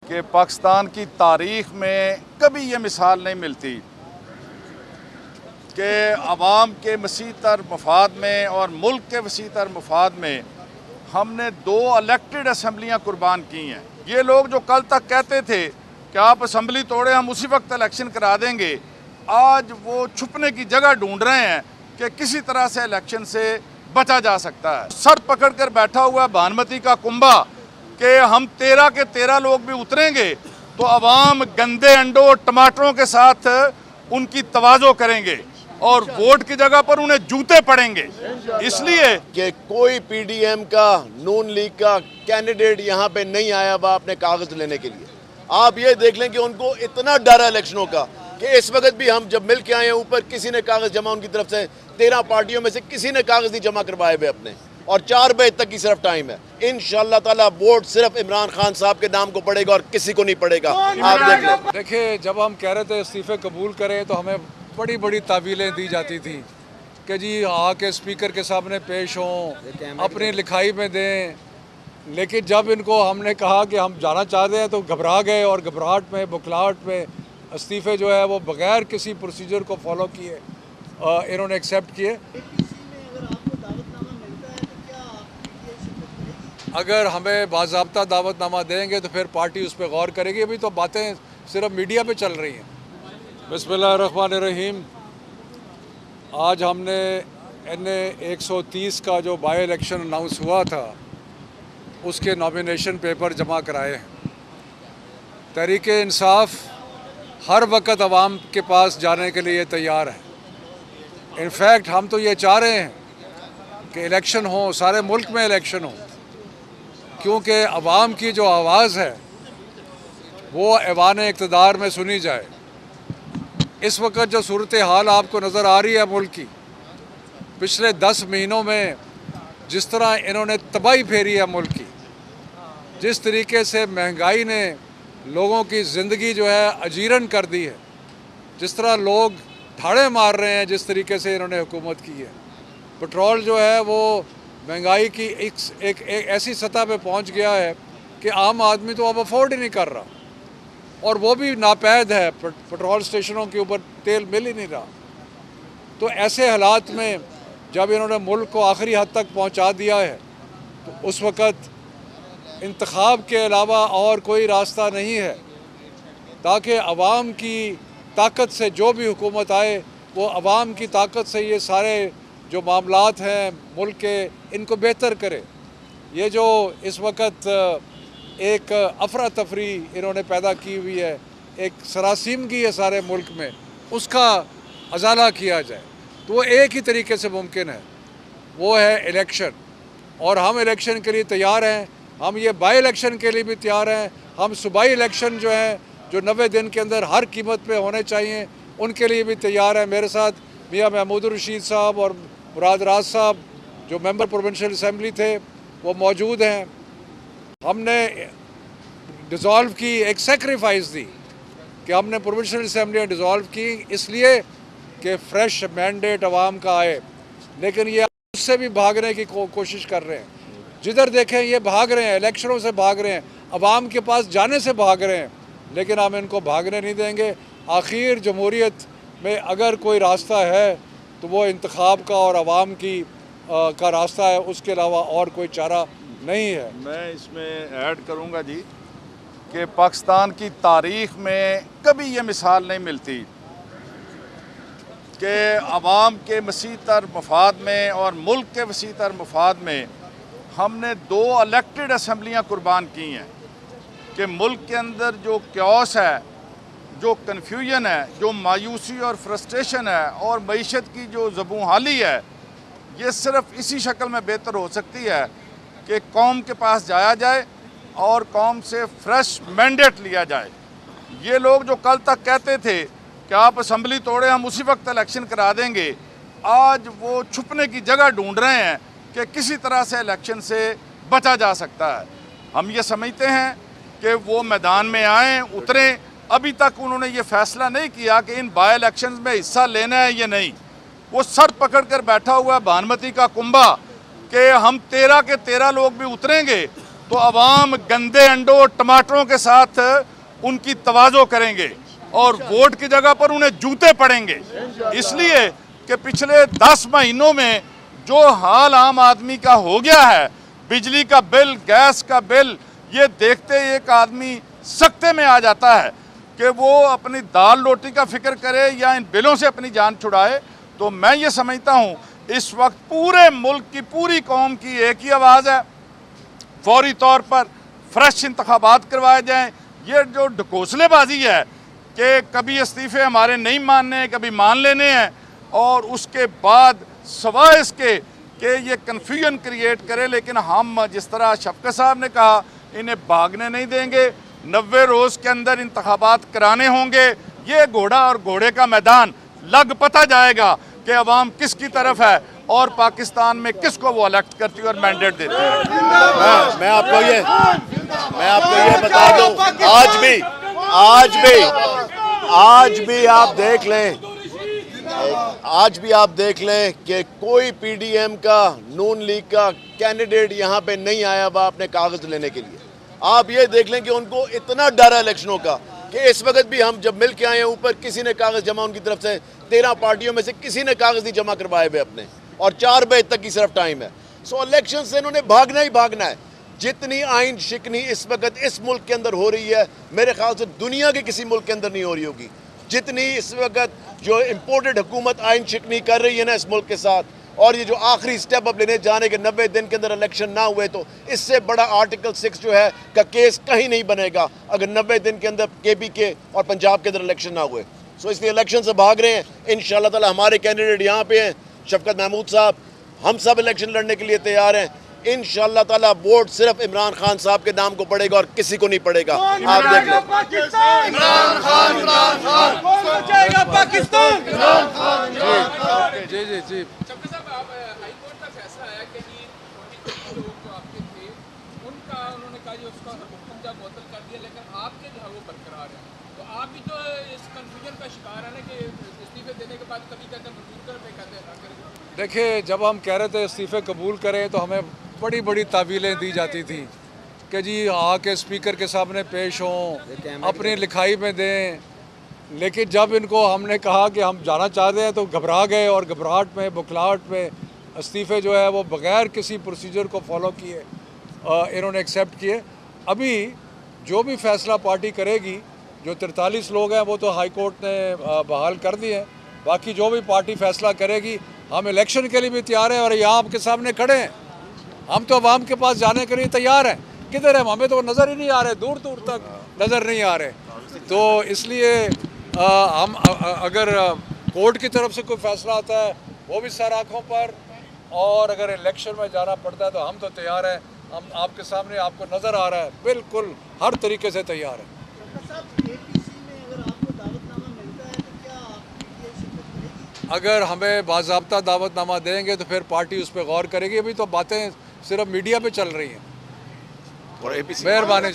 कि पाकिस्तान की तारीख़ में कभी ये मिसाल नहीं मिलती कि अवाम के वसी तर मफाद में और मुल्क के वसी तर मफाद में हमने 2 इलेक्टेड असम्बलियाँ कुर्बान की हैं। ये लोग जो कल तक कहते थे कि आप असम्बली तोड़े हम उसी वक्त इलेक्शन करा देंगे, आज वो छुपने की जगह ढूंढ रहे हैं कि किसी तरह से इलेक्शन से बचा जा सकता है। सर पकड़ कर बैठा हुआ है भानुमति का कुंबा कि हम 13 के 13 लोग भी उतरेंगे तो अवाम गंदे अंडों और टमाटरों के साथ उनकी तवाज़ो करेंगे और वोट की जगह पर उन्हें जूते पड़ेंगे। इसलिए कि कोई पीडीएम का, नून लीग का कैंडिडेट यहाँ पे नहीं आया हुआ अपने कागज लेने के लिए। आप ये देख लें कि उनको इतना डर है इलेक्शनों का कि इस वक्त भी हम जब मिल के आए हैं ऊपर, किसी ने कागज जमा उनकी तरफ से 13 पार्टियों में से किसी ने कागज नहीं जमा करवाए हुए अपने, और 4 बजे तक की सिर्फ टाइम है। इंशाअल्लाह ताला वोट सिर्फ इमरान खान साहब के नाम को पड़ेगा और किसी को नहीं पड़ेगा। आप देख लें। देखिए, जब हम कह रहे थे इस्तीफे कबूल करें तो हमें बड़ी बड़ी तावीलें दी जाती थी कि जी आके स्पीकर के सामने पेश हों, अपनी लिखाई में दें। लेकिन जब इनको हमने कहा कि हम जाना चाहते हैं तो घबरा गए और घबराहट में, बुखलाहट में इस्तीफ़े जो है वो बग़ैर किसी प्रोसीजर को फॉलो किए इन्होंने एक्सेप्ट किए। अगर हमें बाज़ाब्ता दावतनामा देंगे तो फिर पार्टी उस पर गौर करेगी। अभी तो बातें सिर्फ मीडिया पे चल रही हैं। बिस्मिल्लाहिर्रहमानिर्रहीम। आज हमने NA 130 का जो बाई इलेक्शन अनाउंस हुआ था उसके नॉमिनेशन पेपर जमा कराए हैं। तहरीक इंसाफ हर वक्त आवाम के पास जाने के लिए तैयार है। इनफैक्ट हम तो ये चाह रहे हैं कि इलेक्शन हो, सारे मुल्क में इलेक्शन हो, क्योंकि आवाम की जो आवाज़ है वो ऐवान इक़्तिदार में सुनी जाए। इस वक्त जो सूरत हाल आपको नज़र आ रही है मुल्क की, पिछले 10 महीनों में जिस तरह इन्होंने तबाही फेरी है मुल्क की, जिस तरीके से महंगाई ने लोगों की ज़िंदगी जो है अजीरन कर दी है, जिस तरह लोग ठाड़े मार रहे हैं, जिस तरीके से इन्होंने हुकूमत की है। पेट्रोल जो है वो महंगाई की एक ऐसी सतह पे पहुंच गया है कि आम आदमी तो अब अफोर्ड ही नहीं कर रहा, और वो भी नापैद है। पेट्रोल स्टेशनों के ऊपर तेल मिल ही नहीं रहा। तो ऐसे हालात में जब इन्होंने मुल्क को आखिरी हद तक पहुंचा दिया है तो उस वक़्त इंतखाब के अलावा और कोई रास्ता नहीं है ताकि अवाम की ताकत से जो भी हुकूमत आए वो अवाम की ताकत से ये सारे जो मामलात हैं मुल्क के, इनको बेहतर करे। ये जो इस वक्त एक अफरा तफरी इन्होंने पैदा की हुई है, एक सरासीमगी है सारे मुल्क में, उसका अजाला किया जाए तो वो एक ही तरीके से मुमकिन है, वो है इलेक्शन। और हम इलेक्शन के लिए तैयार हैं। हम ये बाई इलेक्शन के लिए भी तैयार हैं। हम सूबाई इलेक्शन जो हैं, जो 90 दिन के अंदर हर कीमत पे होने चाहिए, उनके लिए भी तैयार हैं। मेरे साथ मियाँ महमूद रशीद साहब और मुराद राज साहब जो मेंबर प्रोविंशियल असम्बली थे वो मौजूद हैं। हमने डिज़ोल्व की, एक सेक्रीफाइस दी कि हमने प्रोविंशियल असम्बलियाँ डिज़ोल्व की इसलिए कि फ्रेश मैंडेट अवाम का आए। लेकिन ये उससे भी भागने की कोशिश कर रहे हैं। जिधर देखें ये भाग रहे हैं, इलेक्शनों से भाग रहे हैं, अवाम के पास जाने से भाग रहे हैं। लेकिन हम इनको भागने नहीं देंगे। आखिर जमहूरियत में अगर कोई रास्ता है तो वो इंतखाब का और अवाम की का रास्ता है, उसके अलावा और कोई चारा नहीं है। मैं इसमें ऐड करूंगा जी कि पाकिस्तान की तारीख़ में कभी ये मिसाल नहीं मिलती कि अवाम के वसी तर मफाद में और मुल्क के वसी तर मफाद में हमने 2 इलेक्टेड असम्बलियाँ कुर्बान की हैं कि मुल्क के अंदर जो क्योस है, जो कन्फ्यूजन है, जो मायूसी और फ्रस्ट्रेशन है और मईशत की जो ज़बूहाली है, ये सिर्फ़ इसी शक्ल में बेहतर हो सकती है कि कौम के पास जाया जाए और कौम से फ्रेश मैंडेट लिया जाए। ये लोग जो कल तक कहते थे कि आप असम्बली तोड़े हम उसी वक्त इलेक्शन करा देंगे, आज वो छुपने की जगह ढूंढ रहे हैं कि किसी तरह से इलेक्शन से बचा जा सकता है। हम ये समझते हैं कि वो मैदान में आएँ, उतरें। अभी तक उन्होंने ये फैसला नहीं किया कि इन बाई इलेक्शन में हिस्सा लेना है या नहीं। वो सर पकड़ कर बैठा हुआ है भानुमति का कुंबा कि हम 13 के 13 लोग भी उतरेंगे तो अवाम गंदे अंडों और टमाटरों के साथ उनकी तवाज़ो करेंगे और वोट की जगह पर उन्हें जूते पड़ेंगे। इसलिए कि पिछले 10 महीनों में जो हाल आम आदमी का हो गया है, बिजली का बिल, गैस का बिल, ये देखते ही एक आदमी सख्ते में आ जाता है कि वो अपनी दाल रोटी का फिक्र करे या इन बिलों से अपनी जान छुड़ाए। तो मैं ये समझता हूँ इस वक्त पूरे मुल्क की, पूरी कौम की एक ही आवाज़ है, फौरी तौर पर फ्रेश इंतखाबात करवाए जाएँ। ये जो ढकोसलेबाजी है कि कभी इस्तीफ़े हमारे नहीं मानने, कभी मान लेने हैं, और उसके बाद सवाए इसके कि ये कन्फ्यूजन क्रिएट करे, लेकिन हम जिस तरह शफकत साहब ने कहा, इन्हें भागने नहीं देंगे। 90 रोज़ के अंदर इंतखाबात कराने होंगे। ये घोड़ा और घोड़े का मैदान लग पता जाएगा कि अवाम किसकी तरफ है और पाकिस्तान में किसको वो इलेक्ट करती है और मैंडेट देती है। मैं आपको ये बता दूं, आज भी आप देख लें कि कोई पीडीएम का, नून लीग का कैंडिडेट यहाँ पे नहीं आया हुआ अपने कागज लेने के लिए। आप ये देख लें कि उनको इतना डर है इलेक्शनों का कि इस वक्त भी हम जब मिल के आए हैं ऊपर, किसी ने कागज जमा, उनकी तरफ से 13 पार्टियों में से किसी ने कागज नहीं जमा करवाए हुए अपने, और 4 बजे तक की सिर्फ टाइम है। सो इलेक्शन से इन्होंने भागना ही भागना है। जितनी आइन शिकनी इस वक्त इस मुल्क के अंदर हो रही है, मेरे ख्याल से दुनिया के किसी मुल्क के अंदर नहीं हो रही होगी। जितनी इस वक्त जो इम्पोर्टेड हुकूमत आइन शिकनी कर रही है ना इस मुल्क के साथ, और ये जो आखिरी स्टेप अब लेने जाने के 90 दिन के अंदर इलेक्शन ना हुए, तो इससे बड़ा आर्टिकल 6 जो है का केस कहीं नहीं बनेगा अगर 90 दिन के अंदर KPK और पंजाब के अंदर इलेक्शन ना हुए। सो इसलिए इलेक्शन से भाग रहे हैं। इंशाअल्लाह ताला हमारे कैंडिडेट यहाँ पे हैं, शफकत महमूद साहब, हम सब इलेक्शन लड़ने के लिए तैयार हैं। इंशाअल्लाह ताला वोट सिर्फ इमरान खान साहब के नाम को पड़ेगा और किसी को नहीं पड़ेगा। आप देख लें। इमरान खान सोचेगा पाकिस्तान। जी। शफकत साहब, आप हाई कोर्ट का फैसला आया कि जी 40 लोग जो आपके थे उनका, उन्होंने कहा जी उसका हुक्म जब मुअत्तल कर दिया, लेकिन आपके जो है वो बरकरार है। तो आप भी तो इस कन्फ्यूजन का शिकार है ना कि इस्तीफे देने के बाद कभी कहते हैं मंजूर कर, कहते हैं ना करें। देखिए, जब हम कह रहे थे इस्तीफ़े कबूल करें तो हमें बड़ी बड़ी तावीलें दी जाती थी कि जी आके स्पीकर के सामने पेश हों, अपनी लिखाई में दें। लेकिन जब इनको हमने कहा कि हम जाना चाहते हैं तो घबरा गए, और घबराहट में, बुखलाहट में इस्तीफ़े जो है वो बग़ैर किसी प्रोसीजर को फॉलो किए इन्होंने एक्सेप्ट किए। अभी जो भी फ़ैसला पार्टी करेगी, जो 43 लोग हैं वो तो हाई कोर्ट ने बहाल कर दिए हैं, बाकी जो भी पार्टी फ़ैसला करेगी, हम इलेक्शन के लिए भी तैयार हैं और यहाँ आपके सामने खड़े हैं। हम तो अवाम के पास जाने के लिए तैयार हैं। किधर है? हमें तो नज़र ही नहीं आ रहे, दूर दूर तक नज़र नहीं आ रहे। तो इसलिए हम अगर कोर्ट की तरफ से कोई फ़ैसला आता है वो भी सर आँखों पर, और अगर इलेक्शन में जाना पड़ता है तो हम तो तैयार हैं। हम आपके सामने, आपको नज़र आ रहा है, बिल्कुल हर तरीके से तैयार हैं। अगर हमें बाज़ाब्ता दावतनामा देंगे तो फिर पार्टी उस पर गौर करेगी। अभी तो बातें सिर्फ मीडिया पे चल रही हैं। मेहरबानी।